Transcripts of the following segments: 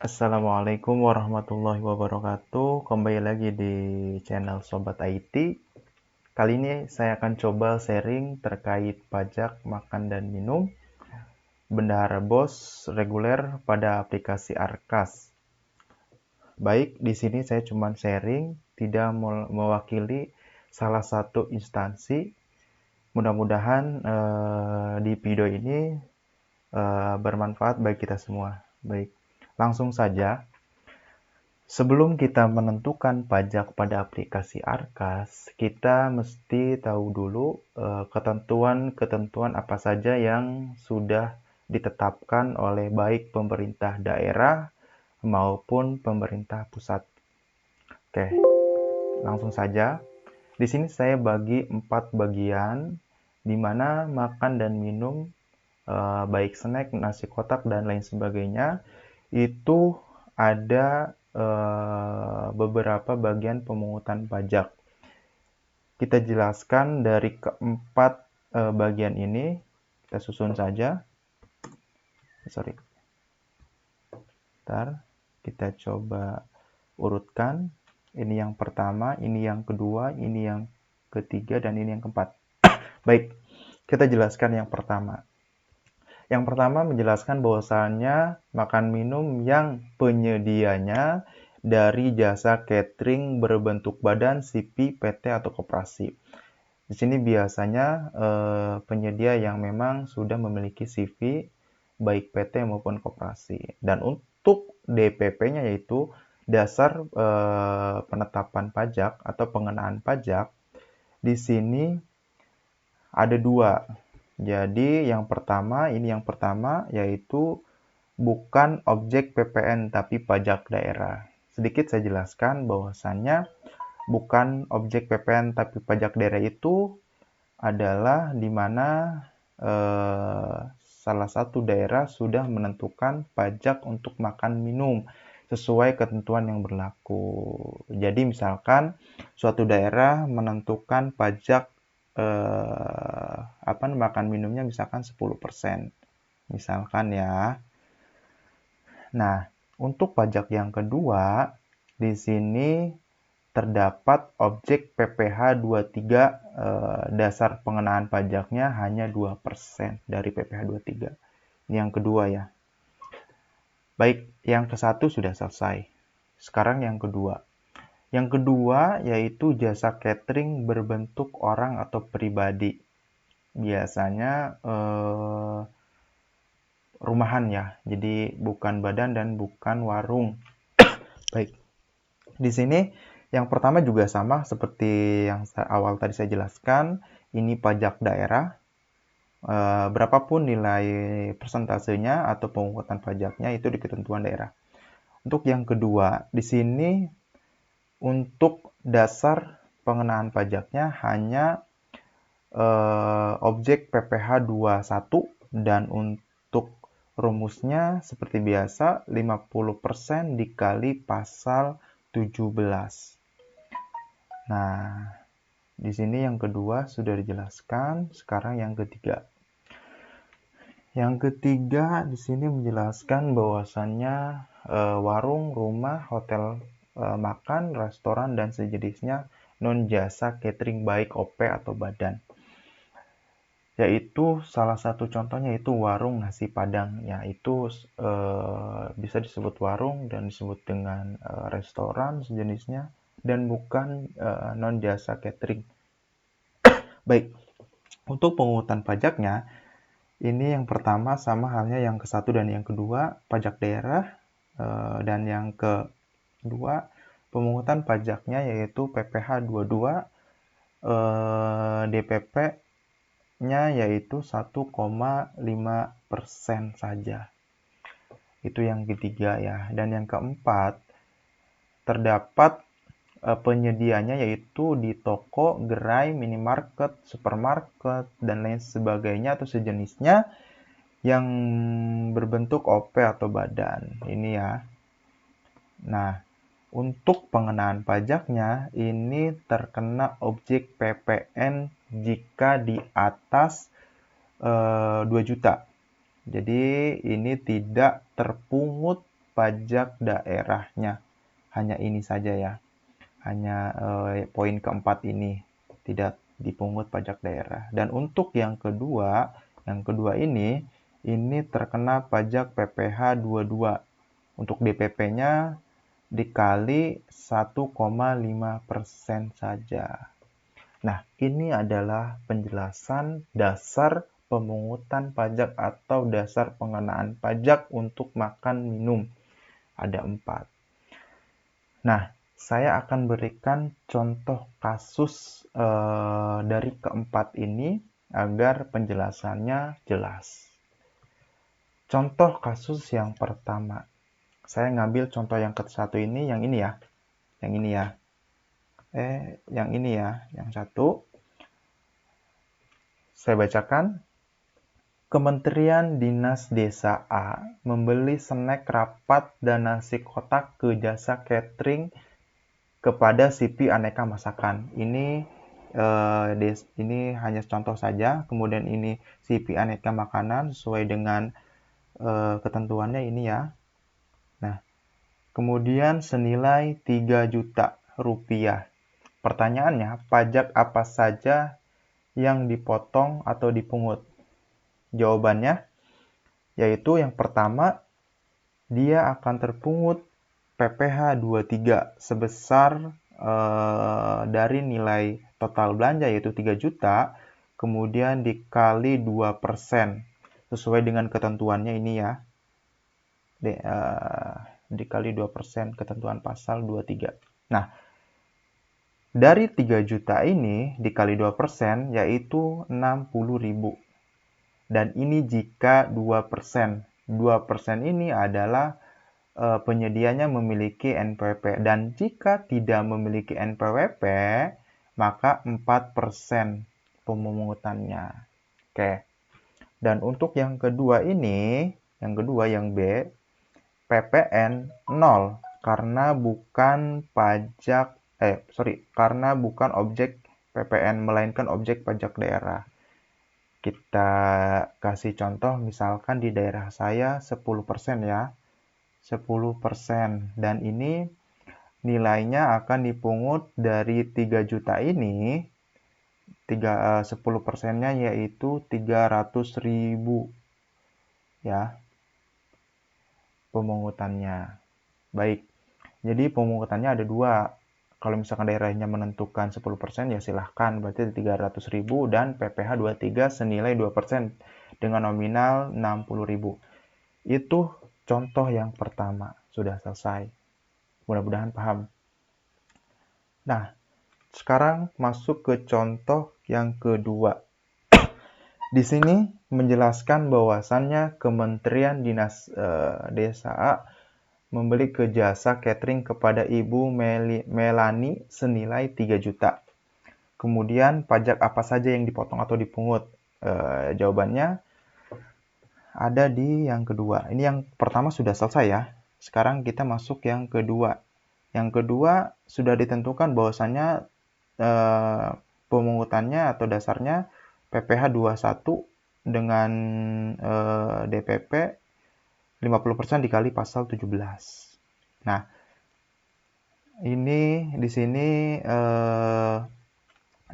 Assalamualaikum warahmatullahi wabarakatuh. Kembali lagi di channel Sobat IT. Kali ini saya akan coba sharing terkait pajak makan dan minum Bendahara Bos reguler pada aplikasi Arkas. Baik, di sini saya cuma sharing, tidak mewakili salah satu instansi. Mudah-mudahan di video ini bermanfaat bagi kita semua. Baik, langsung saja. Sebelum kita menentukan pajak pada aplikasi Arkas, kita mesti tahu dulu ketentuan-ketentuan apa saja yang sudah ditetapkan oleh baik pemerintah daerah maupun pemerintah pusat. Oke, langsung saja. Di sini saya bagi 4 bagian, di mana makan dan minum, baik snack, nasi kotak, dan lain sebagainya, itu ada beberapa bagian pemungutan pajak. Kita jelaskan dari keempat bagian ini, kita susun saja. Sorry. Bentar, kita coba urutkan. Ini yang pertama, ini yang kedua, ini yang ketiga, dan ini yang keempat. Baik, kita jelaskan yang pertama. Yang pertama menjelaskan bahwasannya makan minum yang penyedianya dari jasa catering berbentuk badan, CV, PT, atau koperasi. Di sini biasanya penyedia yang memang sudah memiliki CV, baik PT maupun koperasi. Dan untuk DPP-nya yaitu dasar penetapan pajak atau pengenaan pajak, di sini ada dua. Jadi yang pertama yaitu bukan objek PPN tapi pajak daerah. Sedikit saya jelaskan bahwasannya bukan objek PPN tapi pajak daerah itu adalah di mana salah satu daerah sudah menentukan pajak untuk makan minum sesuai ketentuan yang berlaku. Jadi misalkan suatu daerah menentukan pajak makan minumnya misalkan 10%. Misalkan ya. Nah, untuk pajak yang kedua, di sini terdapat objek PPh 23, dasar pengenaan pajaknya hanya 2% dari PPh 23. Ini yang kedua ya. Baik, yang ke satu sudah selesai. Sekarang yang kedua. Yang kedua yaitu jasa catering berbentuk orang atau pribadi. Biasanya rumahan ya, jadi bukan badan dan bukan warung. Baik, di sini yang pertama juga sama seperti yang awal tadi saya jelaskan, ini pajak daerah, berapapun nilai persentasenya atau pemungutan pajaknya itu di ketentuan daerah. Untuk yang kedua, di sini untuk dasar pengenaan pajaknya hanya objek PPh 21 dan untuk rumusnya seperti biasa 50% dikali pasal 17. Nah, di sini yang kedua sudah dijelaskan, sekarang yang ketiga. Yang ketiga di sini menjelaskan bahwasannya warung, rumah, hotel makan, restoran dan sejenisnya non jasa catering baik OP atau badan. Yaitu salah satu contohnya itu warung nasi padang, yaitu bisa disebut warung dan disebut dengan restoran sejenisnya dan bukan non jasa catering. Baik, untuk pemungutan pajaknya ini yang pertama sama halnya yang ke satu dan yang kedua pajak daerah, dan yang kedua pemungutan pajaknya yaitu PPh 22, DPP nya yaitu 1,5% saja. Itu yang ketiga ya. Dan yang keempat, terdapat penyedianya yaitu di toko, gerai, minimarket, supermarket, dan lain sebagainya atau sejenisnya yang berbentuk OP atau badan. Ini ya. Nah, untuk pengenaan pajaknya ini terkena objek PPN jika di atas 2 juta. Jadi ini tidak terpungut pajak daerahnya. Hanya ini saja ya. Hanya poin keempat ini tidak dipungut pajak daerah. Dan untuk yang kedua ini terkena pajak PPh 22. Untuk DPP-nya dikali 1,5% saja. Nah, ini adalah penjelasan dasar pemungutan pajak atau dasar pengenaan pajak untuk makan minum. Ada 4. Nah, saya akan berikan contoh kasus dari keempat ini agar penjelasannya jelas. Contoh kasus yang pertama. Saya ngambil contoh yang ke-1 ini, yang ini ya. Yang ini ya. Yang ini ya, yang 1. Saya bacakan. Kementerian Dinas Desa A membeli snack rapat dan nasi kotak ke jasa catering kepada Sipi Aneka Masakan. Ini hanya contoh saja. Kemudian ini Sipi Aneka Makanan sesuai dengan ketentuannya ini ya. Nah, kemudian senilai 3 juta rupiah. Pertanyaannya, pajak apa saja yang dipotong atau dipungut? Jawabannya yaitu yang pertama, dia akan terpungut PPh 23 sebesar dari nilai total belanja yaitu 3 juta, kemudian dikali 2%, sesuai dengan ketentuannya ini ya. Dikali 2% ketentuan pasal 23. Nah, dari 3 juta ini dikali 2% yaitu 60.000. Dan ini jika 2%. 2% ini adalah penyedianya memiliki NPWP. Dan jika tidak memiliki NPWP, maka 4% pemungutannya. Oke. Dan untuk yang kedua ini, yang B, PPN 0 karena bukan karena bukan objek PPN melainkan objek pajak daerah. Kita kasih contoh, misalkan di daerah saya 10% ya. 10%. Dan ini nilainya akan dipungut dari 3 juta ini. 10%-nya yaitu 300.000 ya pemungutannya. Baik. Jadi pemungutannya ada 2. Kalau misalkan daerahnya menentukan 10% ya silahkan, berarti 300.000 dan PPh 23 senilai 2% dengan nominal 60.000. Itu contoh yang pertama, sudah selesai. Mudah-mudahan paham. Nah, sekarang masuk ke contoh yang kedua. Di sini menjelaskan bahwasannya Kementerian Dinas Desa A membeli ke jasa catering kepada Ibu Melani senilai 3 juta. Kemudian pajak apa saja yang dipotong atau dipungut? Jawabannya ada di yang kedua. Ini yang pertama sudah selesai ya. Sekarang kita masuk yang kedua. Yang kedua sudah ditentukan bahwasannya pemungutannya atau dasarnya PPh 21 dengan DPP 50% dikali pasal 17. Nah, ini di sini 50%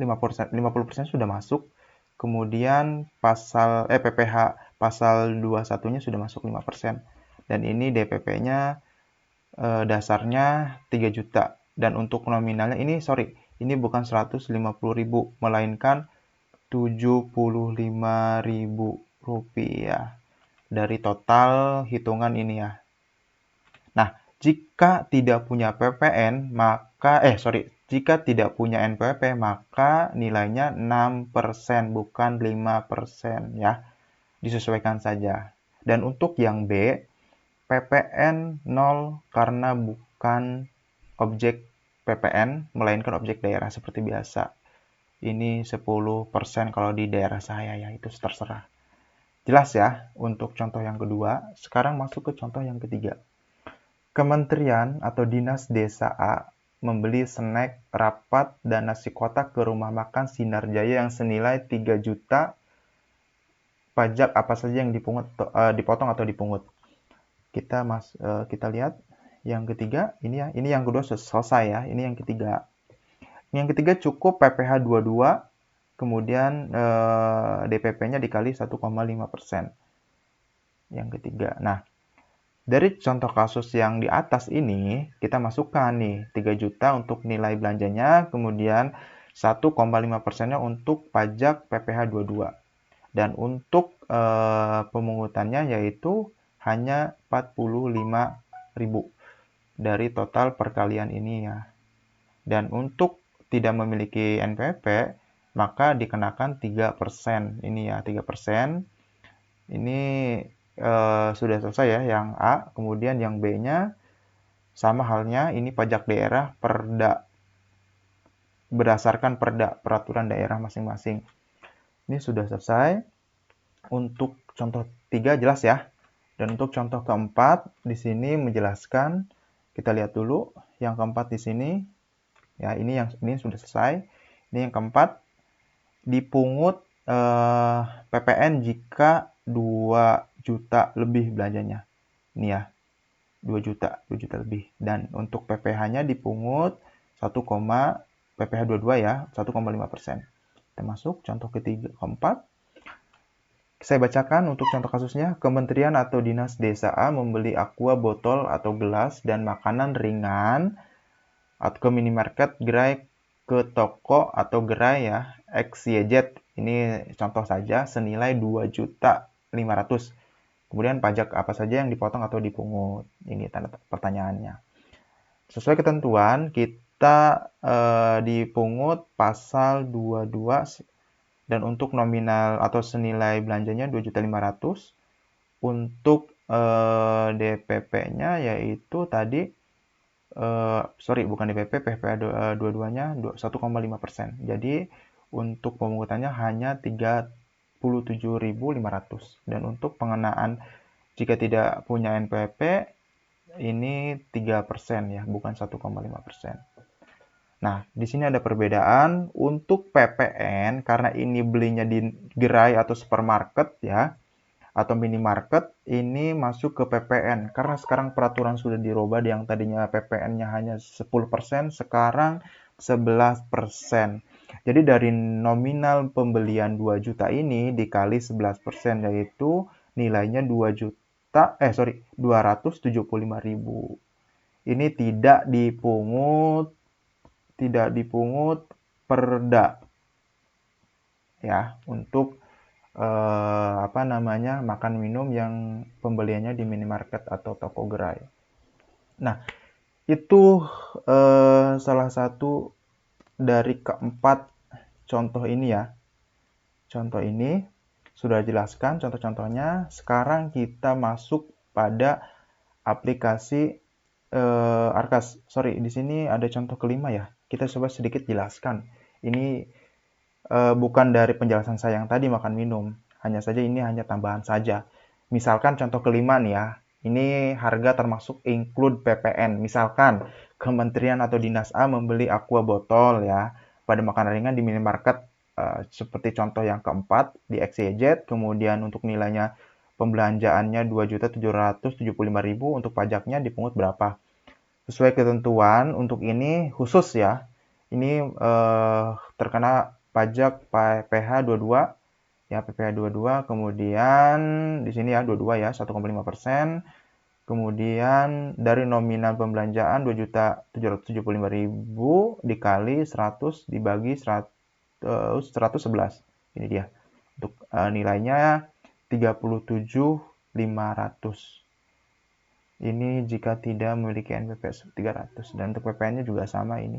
sudah masuk. Kemudian PPh pasal 21-nya sudah masuk 5%. Dan ini DPP-nya dasarnya 3 juta. Dan untuk nominalnya ini bukan 150.000 melainkan 75.000 rupiah. Dari total hitungan ini ya. Nah, jika tidak punya PPN, jika tidak punya NPWP, maka nilainya 6%, bukan 5% ya. Disesuaikan saja. Dan untuk yang B, PPN 0 karena bukan objek PPN, melainkan objek daerah seperti biasa. Ini 10% kalau di daerah saya ya, itu terserah. Jelas ya untuk contoh yang kedua. Sekarang masuk ke contoh yang ketiga. Kementerian atau Dinas Desa A membeli snack rapat dan nasi kotak ke rumah makan Sinar Jaya yang senilai 3 juta. Pajak apa saja yang dipotong atau dipungut? kita lihat yang ketiga ini ya. Ini yang kedua selesai ya. Ini yang ketiga. Yang ketiga cukup PPh 22 kemudian DPP-nya dikali 1,5%. Yang ketiga. Nah, dari contoh kasus yang di atas ini, kita masukkan nih 3 juta untuk nilai belanjanya, kemudian 1,5%-nya untuk pajak PPh 22. Dan untuk pemungutannya yaitu hanya 45.000 dari total perkalian ini ya. Dan untuk tidak memiliki NPWP, maka dikenakan 3%. Ini ya, 3%. Ini sudah selesai ya yang A, kemudian yang B-nya sama halnya, ini pajak daerah perda, berdasarkan perda, peraturan daerah masing-masing. Ini sudah selesai. Untuk contoh 3 jelas ya. Dan untuk contoh keempat, di sini menjelaskan, kita lihat dulu, yang keempat di sini, ya ini sudah selesai. Ini yang keempat, dipungut PPN jika 2 juta lebih belanjanya. Ini ya, 2 juta lebih. Dan untuk PPh-nya dipungut PPh 22 ya, 1,5%. Kita masuk contoh keempat. Saya bacakan untuk contoh kasusnya. Kementerian atau Dinas Desa A membeli aqua botol atau gelas dan makanan ringan atau ke minimarket, gerai, ke toko atau gerai ya, XYZ. Ini contoh saja, senilai 2.500.000. Kemudian pajak apa saja yang dipotong atau dipungut? Ini tanda pertanyaannya. Sesuai ketentuan, kita dipungut pasal 22 dan untuk nominal atau senilai belanjanya 2.500.000. Untuk DPP-nya yaitu tadi bukan DPP, PPh dua-duanya 1,5%. Jadi untuk pemungutannya hanya 37.500. Dan untuk pengenaan jika tidak punya NPWP ini 3% ya, bukan 1,5%. Nah, di sini ada perbedaan untuk PPN karena ini belinya di gerai atau supermarket ya, atau minimarket, ini masuk ke PPN karena sekarang peraturan sudah dirubah, yang tadinya PPN-nya hanya 10%, sekarang 11%. Jadi dari nominal pembelian 2 juta ini dikali 11%, yaitu nilainya 275.000. Ini tidak dipungut perda ya untuk makan minum yang pembeliannya di minimarket atau toko gerai. Nah, itu salah satu dari keempat contoh ini ya. Contoh ini sudah jelaskan contoh-contohnya. Sekarang kita masuk pada aplikasi Arkas. Di sini ada contoh kelima ya. Kita coba sedikit jelaskan. Ini bukan dari penjelasan saya yang tadi makan minum. Hanya saja ini hanya tambahan saja. Misalkan contoh kelima nih ya. Ini harga termasuk include PPN. Misalkan Kementerian atau Dinas A membeli aqua botol ya pada makanan ringan di minimarket, seperti contoh yang keempat di XYZ. Kemudian untuk nilainya pembelanjaannya 2.775.000, untuk pajaknya dipungut berapa? Sesuai ketentuan untuk ini khusus ya. Ini terkena pajak PPh 22 ya, PPh 22, kemudian di sini ya 22 ya, 1,5%. Kemudian dari nominal pembelanjaan 2.775.000 dikali 100 dibagi 111. Ini dia. Untuk nilainya 37.500. Ini jika tidak memiliki NPWP 300. Dan untuk PPN-nya juga sama ini.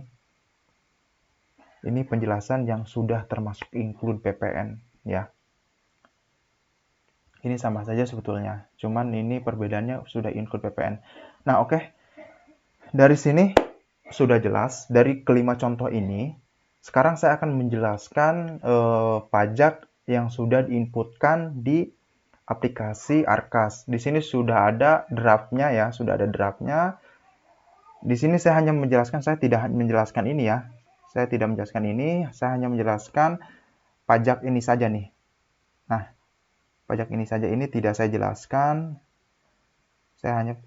Ini penjelasan yang sudah termasuk include PPN ya. Ini sama saja sebetulnya, cuman ini perbedaannya sudah include PPN. Nah, oke. Dari sini sudah jelas dari kelima contoh ini. Sekarang saya akan menjelaskan pajak yang sudah diinputkan di aplikasi Arkas. Di sini sudah ada draftnya ya, sudah ada draftnya. Di sini saya hanya menjelaskan, saya tidak menjelaskan ini ya. Saya tidak menjelaskan ini, saya hanya menjelaskan pajak ini saja nih. Nah, pajak ini saja, ini tidak saya jelaskan. Saya hanya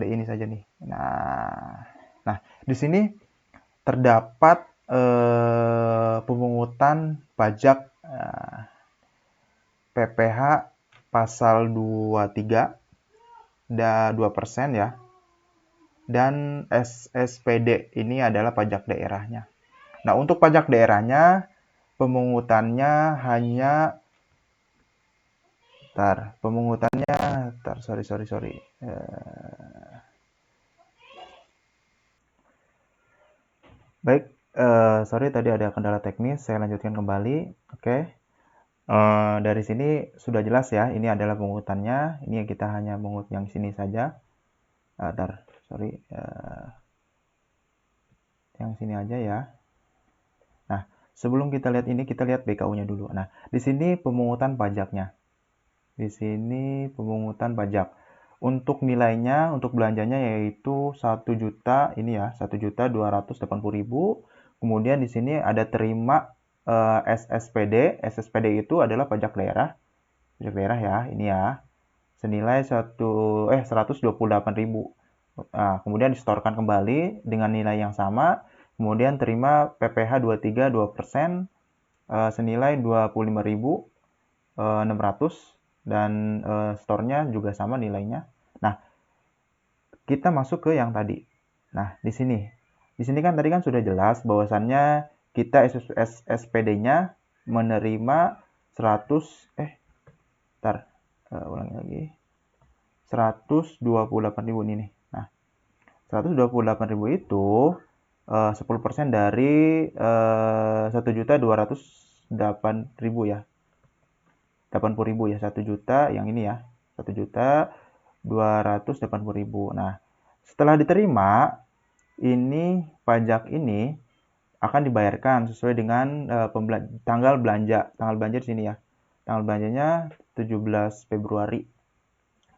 ini saja nih. Nah, di sini terdapat pemungutan pajak PPh pasal 23 dan 2% ya. Dan SSPD ini adalah pajak daerahnya. Nah, untuk pajak daerahnya pemungutannya hanya sorry. Baik, sorry tadi ada kendala teknis, saya lanjutkan kembali. Oke. Dari sini sudah jelas ya, ini adalah pemungutannya. Ini yang kita hanya mengut yang sini saja. Yang sini aja ya. Nah, sebelum kita lihat ini, kita lihat BKU-nya dulu. Nah, di sini pemungutan pajaknya. Di sini pemungutan pajak. Untuk nilainya, untuk belanjanya yaitu 1 juta, ini ya, 1.280.000. Kemudian di sini ada terima SSPD. SSPD itu adalah pajak daerah. Pajak daerah ya, ini ya. Senilai 128.000. Nah, kemudian disetorkan kembali dengan nilai yang sama. Kemudian terima PPh 23 2% senilai 25.600 dan store-nya juga sama nilainya. Nah, kita masuk ke yang tadi. Nah, di sini kan tadi kan sudah jelas bahwasannya kita SPD-nya menerima 128.000 ini nih. Nah, 128.000 itu 10% dari 1.208.000 ya. 80.000 ya, 1 juta yang ini ya. 1.280.000. Nah, setelah diterima, ini pajak ini akan dibayarkan sesuai dengan tanggal belanja. Tanggal belanja di sini ya. Tanggal belanjanya 17 Februari.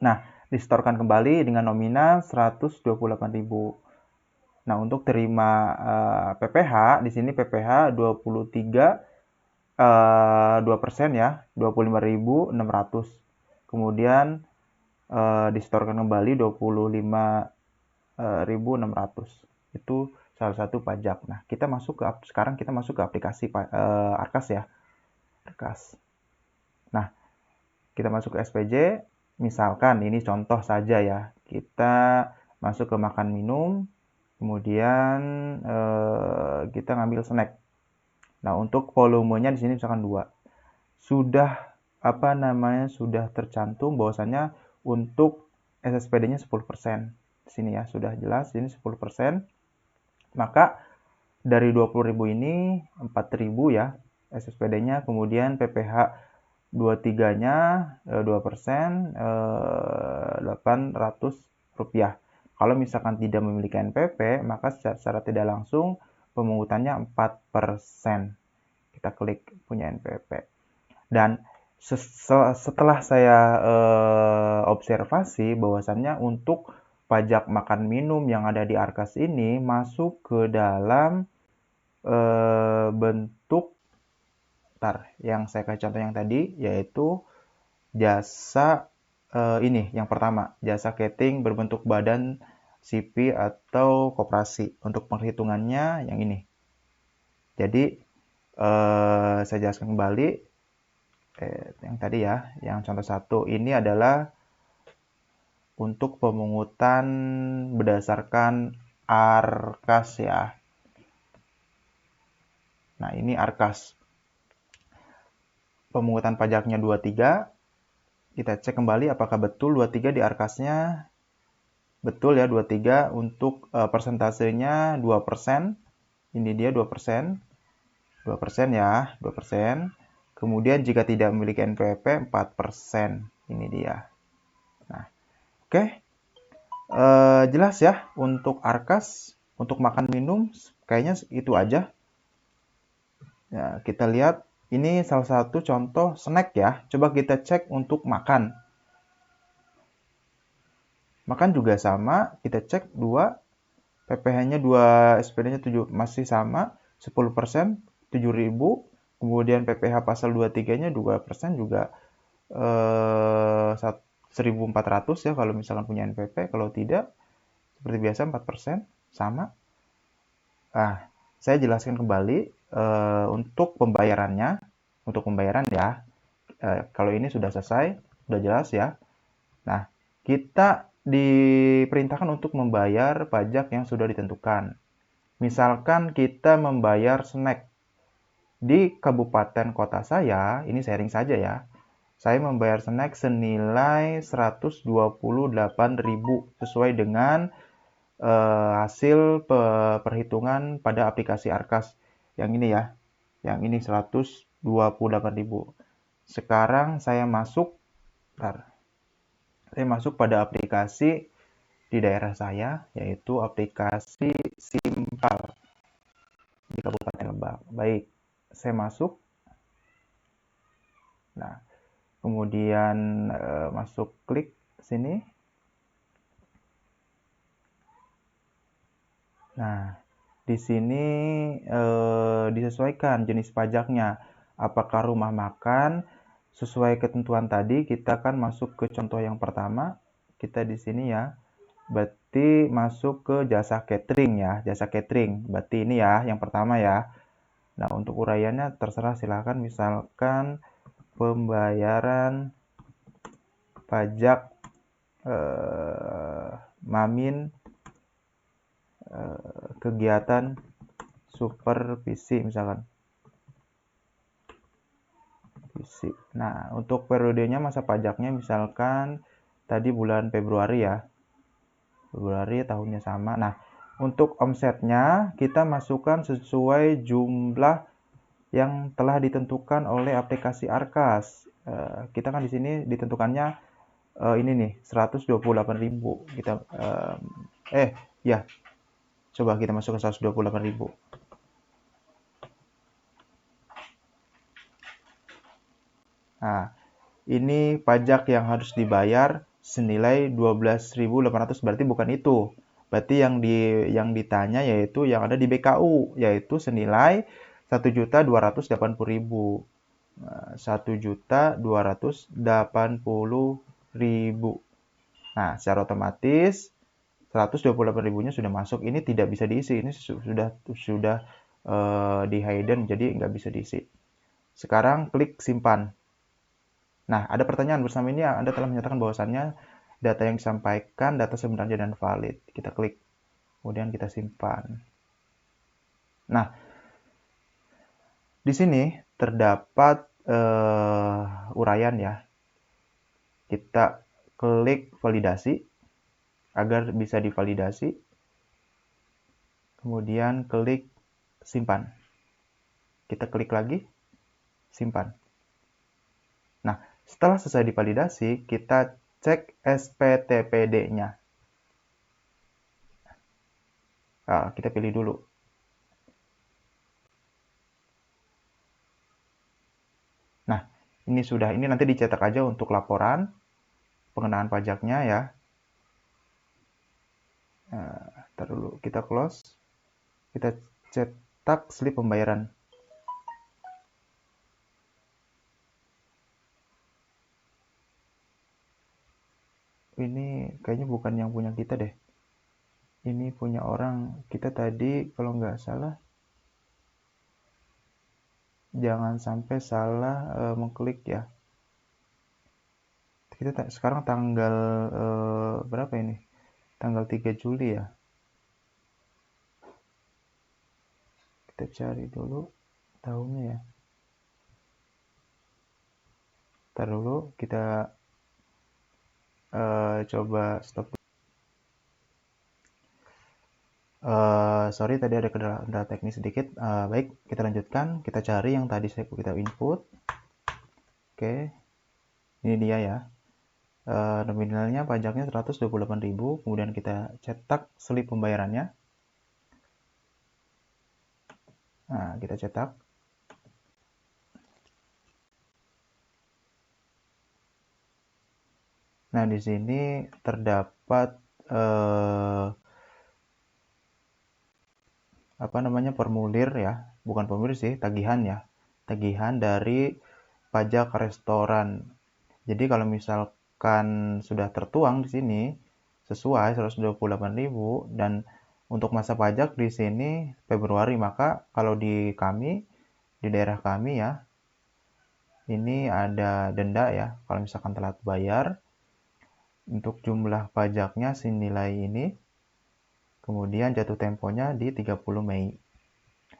Nah, disetorkan kembali dengan nominal 128.000. Nah, untuk terima PPh, di sini PPh 23 2% ya, 25.600. Kemudian disetorkan kembali 25.600. Itu salah satu pajak. Nah, sekarang kita masuk ke aplikasi Arkas ya. Arkas. Nah, kita masuk ke SPJ. Misalkan ini contoh saja ya. Kita masuk ke makan minum, kemudian kita ngambil snack. Nah, untuk volumenya di sini misalkan 2. Sudah tercantum bahwasannya untuk SSPD-nya 10%. Di sini ya, sudah jelas ini 10%. Maka dari 20.000 ini 4.000 ya SSPD-nya, kemudian PPh 23-nya 2% 800 rupiah. Kalau misalkan tidak memiliki NPP, maka secara tidak langsung pemungutannya 4%. Kita klik punya NPP. Dan setelah saya observasi bahwasannya untuk pajak makan minum yang ada di Arkas ini masuk ke dalam bentuk yang saya kasih contoh yang tadi, yaitu jasa ini yang pertama, jasa catering berbentuk badan SIPI atau koperasi. Untuk perhitungannya yang ini. Jadi saya jelaskan kembali yang tadi ya, yang contoh 1 ini adalah untuk pemungutan berdasarkan Arkas ya. Nah, ini Arkas. Pemungutan pajaknya 23. Kita cek kembali apakah betul 23 di Arkasnya. Betul ya, 23 untuk persentasenya 2%. Ini dia 2%. 2% ya, 2%. Kemudian jika tidak memiliki NPWP 4%. Ini dia. Nah, oke. Jelas ya untuk Arkas, untuk makan minum kayaknya itu aja. Ya, kita lihat ini salah satu contoh snack ya. Coba kita cek untuk makan. Makan juga sama, kita cek 2 PPh-nya 2, SPD-nya 7 masih sama, 10%, 7.000. Kemudian PPh pasal 23-nya 2% juga 1.400 ya kalau misalkan punya NPP, kalau tidak seperti biasa 4% sama. Saya jelaskan kembali untuk pembayarannya. Untuk pembayaran ya, kalau ini sudah selesai, sudah jelas ya. Nah, kita diperintahkan untuk membayar pajak yang sudah ditentukan. Misalkan kita membayar snack di kabupaten kota saya, ini sharing saja ya. Saya membayar snack senilai 128.000 sesuai dengan hasil perhitungan pada aplikasi Arkas. Yang ini ya. Yang ini 128.000. Sekarang saya masuk pada aplikasi di daerah saya, yaitu aplikasi Simpal di Kabupaten Lebak. Baik, saya masuk. Nah, kemudian masuk klik sini. Nah, di sini disesuaikan jenis pajaknya. Apakah rumah makan sesuai ketentuan tadi, kita kan masuk ke contoh yang pertama. Kita di sini ya. Berarti masuk ke jasa catering ya, jasa catering. Berarti ini ya yang pertama ya. Nah, untuk uraiannya terserah, silakan misalkan pembayaran pajak Mamin kegiatan supervisi misalkan. Nah, untuk periodenya masa pajaknya misalkan tadi bulan Februari ya. Februari tahunnya sama. Nah, untuk omsetnya kita masukkan sesuai jumlah yang telah ditentukan oleh aplikasi Arkas. Kita kan di sini ditentukannya ini nih 128.000. Kita ya. Coba kita masuk ke 128.000. Nah, ini pajak yang harus dibayar senilai 12.800, berarti bukan itu. Berarti yang ditanya yaitu yang ada di BKU, yaitu senilai 1.280.000. 1.280.000. Nah, secara otomatis 128.000-nya sudah masuk. Ini tidak bisa diisi. Ini sudah di hidden, jadi nggak bisa diisi. Sekarang klik simpan. Nah, ada pertanyaan bersama ini, Anda telah menyatakan bahwasannya data yang disampaikan data sebenarnya dan valid. Kita klik, kemudian kita simpan. Nah, di sini terdapat uraian ya. Kita klik validasi agar bisa divalidasi. Kemudian klik simpan. Kita klik lagi, simpan. Nah, setelah selesai divalidasi, kita cek SPTPD-nya. Nah, kita pilih dulu. Nah, ini nanti dicetak aja untuk laporan pengenaan pajaknya ya. Ntar dulu, kita close. Kita cetak slip pembayaran. Ini kayaknya bukan yang punya kita deh. Ini punya orang. Kita tadi kalau nggak salah, jangan sampai salah mengklik ya. Kita sekarang tanggal berapa ini? Tanggal 3 Juli ya. Kita cari dulu tahunnya ya. Ntar dulu kita coba stop. Sorry tadi ada kendala teknis sedikit. Baik, kita lanjutkan. Kita cari yang tadi kita input. Oke, ini dia ya. Nominalnya pajaknya 128.000. Kemudian kita cetak slip pembayarannya. Nah, kita cetak. Nah, di sini terdapat formulir ya, bukan formulir sih, tagihan ya, tagihan dari pajak restoran. Jadi kalau misal misalkan sudah tertuang di sini sesuai 128.000 dan untuk masa pajak di sini Februari, maka kalau di kami, di daerah kami ya, ini ada denda ya kalau misalkan telat bayar. Untuk jumlah pajaknya senilai ini, kemudian jatuh temponya di 30 Mei.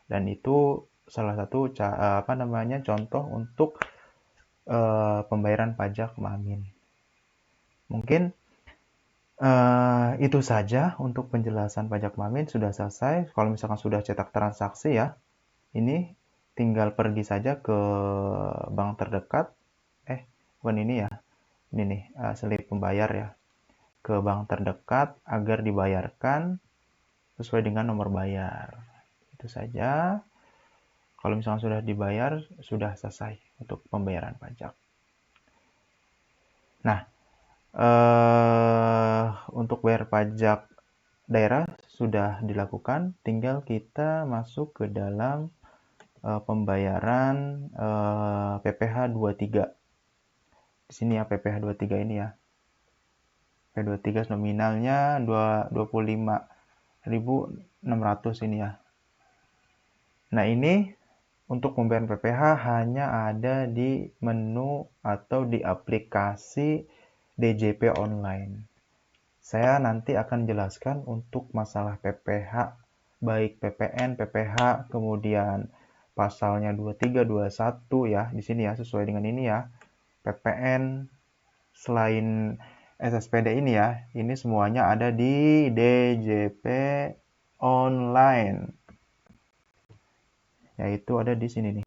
Dan itu salah satu contoh untuk pembayaran pajak Mamin. Mungkin itu saja untuk penjelasan pajak Mamin, sudah selesai. Kalau misalkan sudah cetak transaksi ya, ini tinggal pergi saja ke bank terdekat. Bukan ini ya, ini nih selip pembayar ya, ke bank terdekat agar dibayarkan sesuai dengan nomor bayar. Itu saja. Kalau misalkan sudah dibayar, sudah selesai untuk pembayaran pajak. Nah, untuk bayar pajak daerah sudah dilakukan, tinggal kita masuk ke dalam pembayaran PPh 23. Di sini ya PPh 23 ini ya. PPh 23 nominalnya 25.600 ini ya. Nah, ini untuk pembayaran PPh hanya ada di menu atau di aplikasi DJP online. Saya nanti akan jelaskan untuk masalah PPh, baik PPN, PPh, kemudian pasalnya 23, 21 ya, di sini ya, sesuai dengan ini ya. PPN selain SSPD ini ya, ini semuanya ada di DJP online. Yaitu ada di sini nih.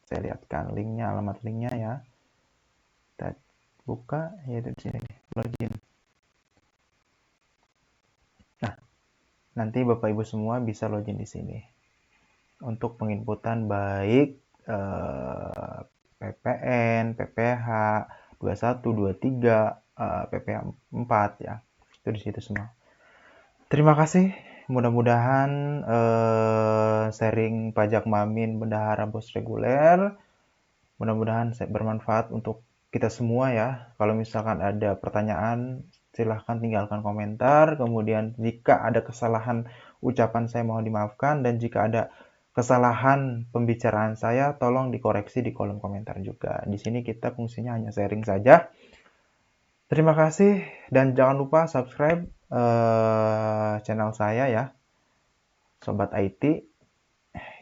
Saya lihatkan linknya, alamat linknya ya. Kita buka, yaitu di sini nih, login. Nah, nanti Bapak Ibu semua bisa login di sini. Untuk penginputan baik PPN, PPh 21, 23, PPh 4 ya. Itu di situ semua. Terima kasih. Mudah-mudahan sharing pajak Mamin Bendahara Bos Reguler mudah-mudahan bermanfaat untuk kita semua ya. Kalau misalkan ada pertanyaan, silahkan tinggalkan komentar. Kemudian jika ada kesalahan ucapan saya mohon dimaafkan, dan jika ada kesalahan pembicaraan saya tolong dikoreksi di kolom komentar juga. Di sini kita fungsinya hanya sharing saja. Terima kasih dan jangan lupa subscribe channel saya ya, Sobat IT.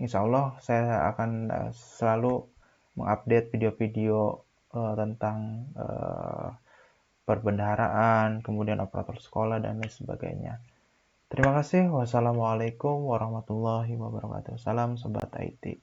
Insya Allah saya akan selalu mengupdate video-video tentang perbendaharaan, kemudian operator sekolah dan lain sebagainya. Terima kasih. Wassalamualaikum warahmatullahi wabarakatuh. Salam Sobat IT.